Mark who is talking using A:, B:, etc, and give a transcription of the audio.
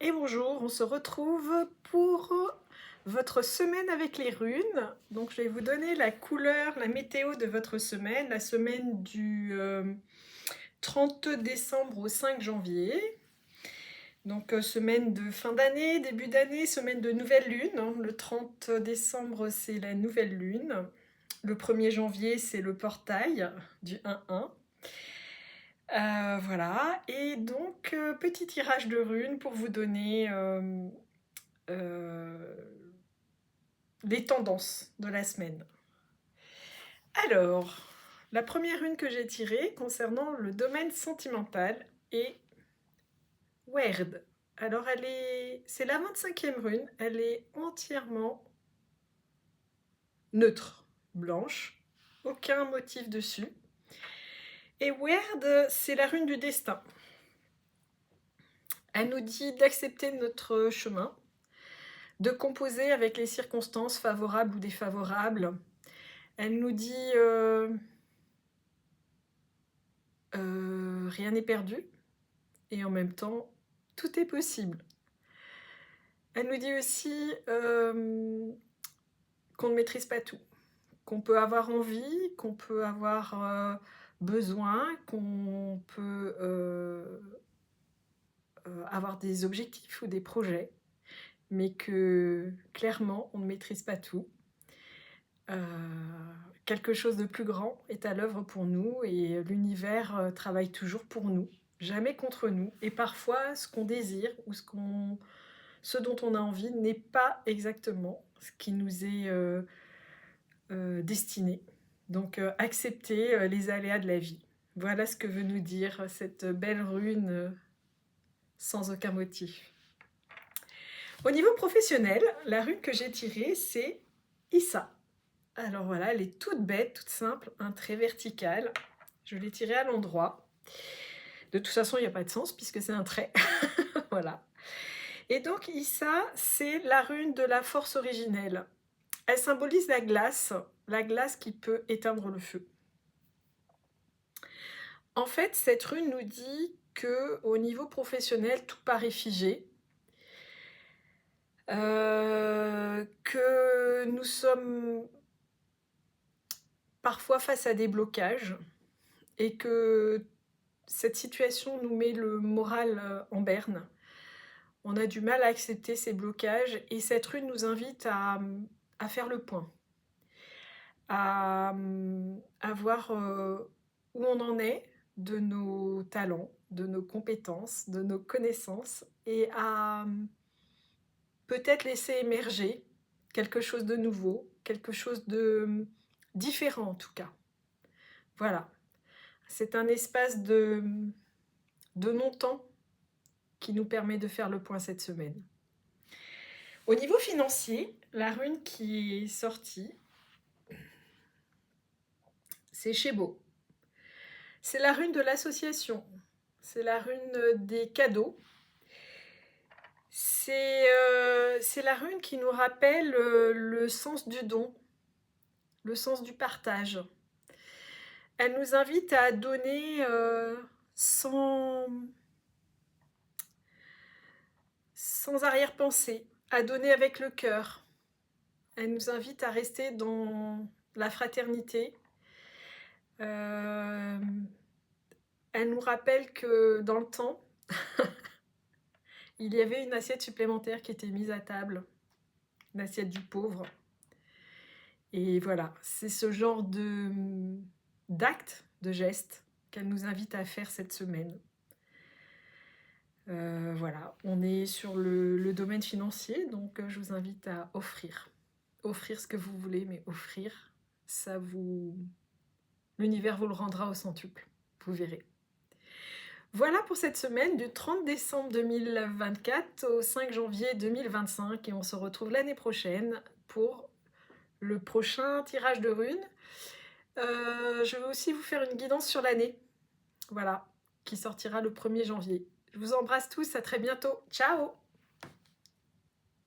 A: Et bonjour, on se retrouve pour votre semaine avec les runes. Donc je vais vous donner la couleur, la météo de votre semaine, la semaine du 30 décembre au 5 janvier. Donc semaine de fin d'année, début d'année, semaine de nouvelle lune. Le 30 décembre, c'est la nouvelle lune. Le 1er janvier, c'est le portail du 1-1. Voilà, et donc petit tirage de runes pour vous donner euh, les tendances de la semaine. Alors, la première rune que j'ai tirée concernant le domaine sentimental est Weird. Alors c'est la 25e rune, elle est entièrement neutre, blanche, aucun motif dessus. Et Weird, c'est la rune du destin. Elle nous dit d'accepter notre chemin, de composer avec les circonstances favorables ou défavorables. Elle nous dit rien n'est perdu et en même temps tout est possible. Elle nous dit aussi qu'on ne maîtrise pas tout, qu'on peut avoir envie, qu'on peut avoir besoin, qu'on peut avoir des objectifs ou des projets, mais que clairement on ne maîtrise pas tout. Quelque chose de plus grand est à l'œuvre pour nous et l'univers travaille toujours pour nous, jamais contre nous. Et parfois, ce qu'on désire ou ce dont on a envie n'est pas exactement ce qui nous est destiné. Donc, accepter les aléas de la vie. Voilà ce que veut nous dire cette belle rune sans aucun motif. Au niveau professionnel, la rune que j'ai tirée, c'est Issa. Alors voilà, elle est toute bête, toute simple, un trait vertical. Je l'ai tiré à l'endroit. De toute façon, il n'y a pas de sens puisque c'est un trait. Voilà. Et donc, Issa, c'est la rune de la force originelle. Elle symbolise la glace qui peut éteindre le feu. En fait, cette rune nous dit qu'au niveau professionnel, tout paraît figé. Que nous sommes parfois face à des blocages et que cette situation nous met le moral en berne. On a du mal à accepter ces blocages et cette rune nous invite à faire le point, à voir où on en est de nos talents, de nos compétences, de nos connaissances et à peut-être laisser émerger quelque chose de nouveau, quelque chose de différent en tout cas. Voilà. C'est un espace de non-temps qui nous permet de faire le point cette semaine. Au niveau financier, la rune qui est sortie, c'est Shebo. C'est la rune de l'association. C'est la rune des cadeaux. C'est la rune qui nous rappelle le sens du don, le sens du partage. Elle nous invite à donner sans arrière-pensée, à donner avec le cœur. Elle nous invite à rester dans la fraternité. Elle nous rappelle que dans le temps, il y avait une assiette supplémentaire qui était mise à table, l'assiette du pauvre. Et voilà, c'est ce genre d'actes, de gestes qu'elle nous invite à faire cette semaine. Voilà, on est sur le domaine financier, donc je vous invite à offrir. Offrir ce que vous voulez, mais offrir, l'univers vous le rendra au centuple, vous verrez. Voilà pour cette semaine du 30 décembre 2024 au 5 janvier 2025 et on se retrouve l'année prochaine pour le prochain tirage de runes. Je vais aussi vous faire une guidance sur l'année, voilà, qui sortira le 1er janvier. Je vous embrasse tous, à très bientôt, ciao!